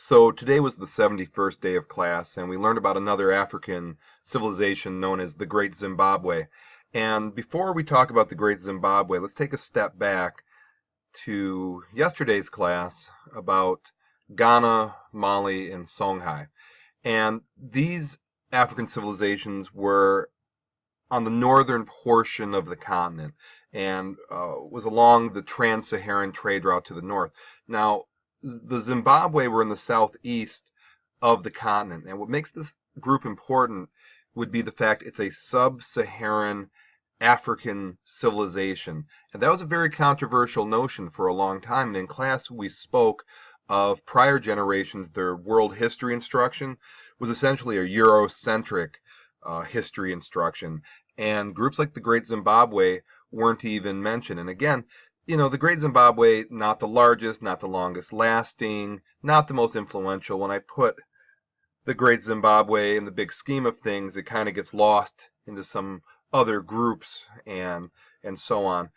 So today was the 71st day of class, and we learned about another African civilization known as the Great Zimbabwe. And before we talk about the Great Zimbabwe, let's take a step back to yesterday's class about Ghana, Mali, and Songhai. And these African civilizations were on the northern portion of the continent and was along the trans-Saharan trade route to the north. Now, the Zimbabwe were in the southeast of the continent, and what makes this group important would be the fact it's a sub-Saharan African civilization. And that was a very controversial notion for a long time. And in class, we spoke of prior generations, their world history instruction was essentially a Eurocentric history instruction. And groups like the Great Zimbabwe weren't even mentioned. And again, the Great Zimbabwe, not the largest, not the longest lasting, not the most influential. When I put the Great Zimbabwe in the big scheme of things, it kind of gets lost into some other groups and so on.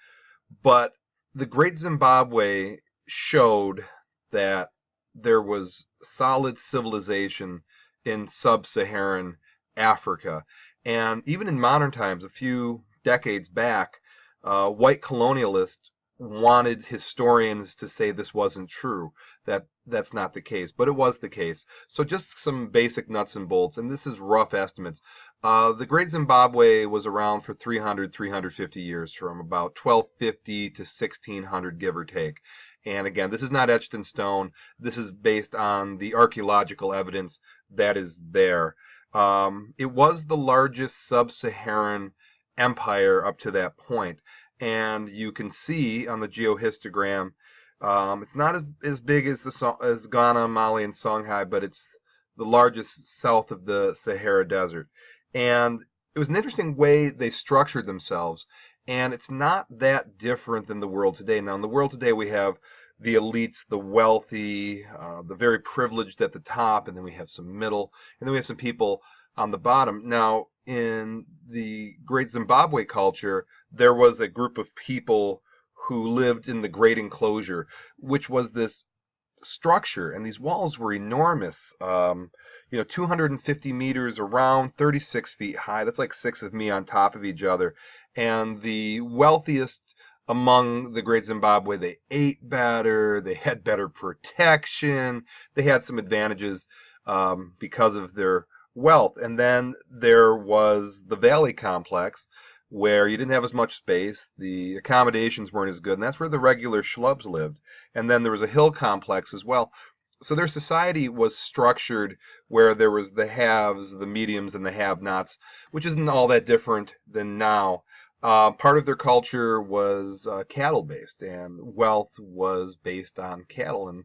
But the Great Zimbabwe showed that there was solid civilization in sub-Saharan Africa. And even in modern times, a few decades back, white colonialists wanted historians to say this wasn't true, that that's not the case, but it was the case. So just some basic nuts and bolts, and this is rough estimates. The Great Zimbabwe was around for 350 years, from about 1250 to 1600, give or take. And again, this is not etched in stone. This is based on the archaeological evidence that is there. It was the largest sub-Saharan empire up to that point. And you can see on the geohistogram, it's not as big as Ghana, Mali, and Songhai, but it's the largest south of the Sahara Desert. And it was an interesting way they structured themselves, and it's not that different than the world today. Now, in the world today, we have the elites, the wealthy, the very privileged at the top, and then we have some middle, and then we have some people on the bottom. Now, in the Great Zimbabwe culture, there was a group of people who lived in the Great Enclosure, which was this structure, and these walls were enormous. 250 meters around, 36 feet high. That's like six of me on top of each other. And the wealthiest among the Great Zimbabwe, they ate better, they had better protection, they had some advantages because of their wealth. And then there was the Valley Complex, where you didn't have as much space, the accommodations weren't as good, and that's where the regular schlubs lived. And then there was a hill complex as well. So their society was structured where there was the haves, the mediums, and the have-nots, which isn't all that different than now. Part of their culture was cattle-based, and wealth was based on cattle. And,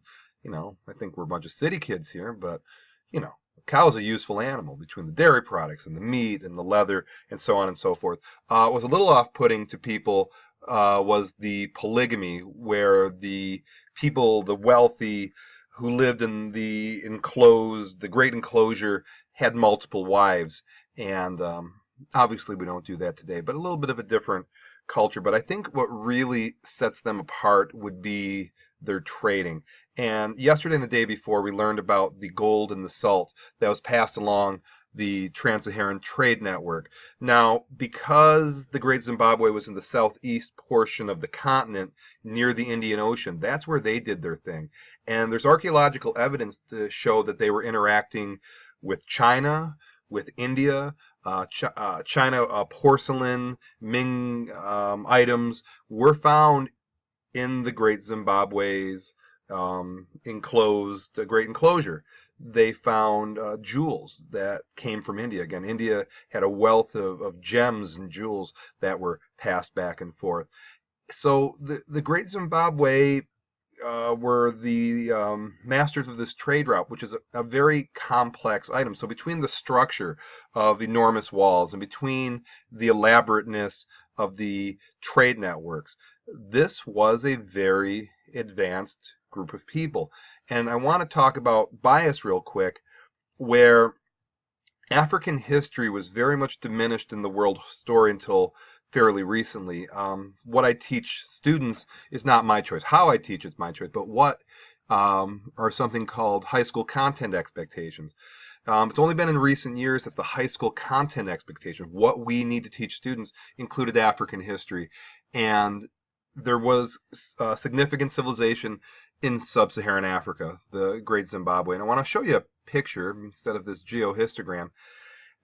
I think we're a bunch of city kids here, but, a cow's a useful animal. Between the dairy products and the meat and the leather and so on and so forth. What was a little off-putting to people was the polygamy, where the people, the wealthy, who lived in the Great Enclosure, had multiple wives. And obviously we don't do that today, but a little bit of a different culture. But I think what really sets them apart would be their trading. And yesterday and the day before, we learned about the gold and the salt that was passed along the Trans-Saharan Trade Network. Now, because the Great Zimbabwe was in the southeast portion of the continent near the Indian Ocean, that's where they did their thing. And there's archaeological evidence to show that they were interacting with China, with India. China porcelain, Ming items were found in the Great Zimbabwe's Great Enclosure. They found jewels that came from India. Again, India had a wealth of gems and jewels that were passed back and forth. So the Great Zimbabwe were the masters of this trade route, which is a very complex item. So between the structure of enormous walls and between the elaborateness of the trade networks, this was a very advanced group of people. And I want to talk about bias real quick, where African history was very much diminished in the world story until fairly recently. What I teach students is not my choice. How I teach it's my choice, but what are something called high school content expectations. It's only been in recent years that the high school content expectation, what we need to teach students, included African history. And there was significant civilization in sub-Saharan Africa, the Great Zimbabwe. And I want to show you a picture instead of this geohistogram.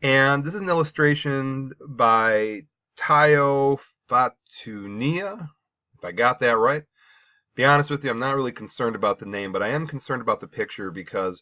And this is an illustration by Tayo Fatunia, if I got that right. Be honest with you, I'm not really concerned about the name, but I am concerned about the picture because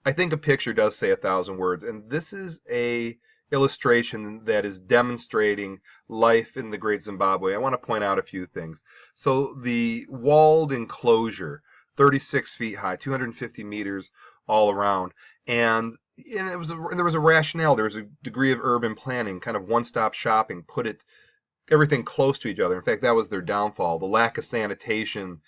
I think a picture does say 1,000 words, and this is a illustration that is demonstrating life in the Great Zimbabwe. I want to point out a few things. So the walled enclosure, 36 feet high, 250 meters all around, and there was a rationale. There was a degree of urban planning, kind of one-stop shopping, put everything close to each other. In fact, that was their downfall. The lack of sanitation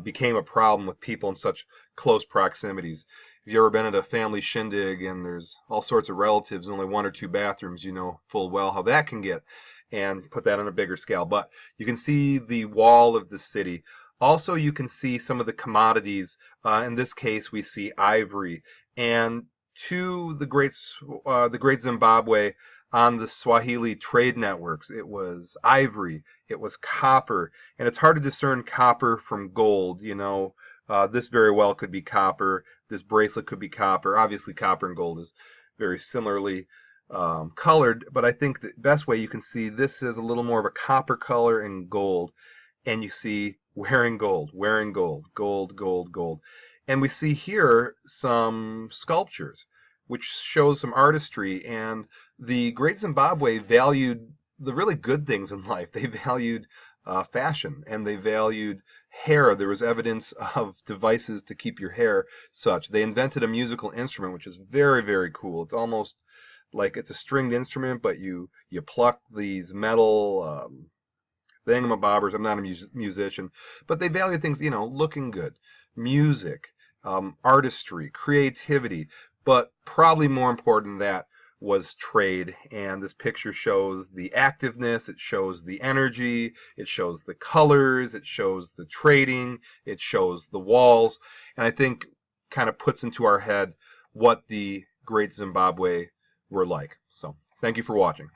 became a problem with people in such close proximities. If you've ever been at a family shindig and there's all sorts of relatives and only 1 or 2 bathrooms, you know full well how that can get, and put that on a bigger scale. But you can see the wall of the city. Also, you can see some of the commodities. In this case, we see ivory. And to the Great Zimbabwe, on the Swahili trade networks, it was ivory, it was copper, and it's hard to discern copper from gold. You know, this very well could be copper, this bracelet could be copper. Obviously, copper and gold is very similarly colored, but I think the best way you can see this is a little more of a copper color and gold, and you see wearing gold, gold, gold, gold. And we see here some sculptures, which shows some artistry. And the Great Zimbabwe valued the really good things in life. They valued fashion, and they valued hair. There was evidence of devices to keep your hair such. They invented a musical instrument, which is very, very cool. It's almost like it's a stringed instrument, but you pluck these metal thingamabobbers. I'm not a musician, but they value things, you know, looking good, music, artistry, creativity. But probably more important than that was trade. And this picture shows the activeness, it shows the energy, it shows the colors, it shows the trading, it shows the walls, and I think kind of puts into our head what the Great Zimbabwe were like. So thank you for watching.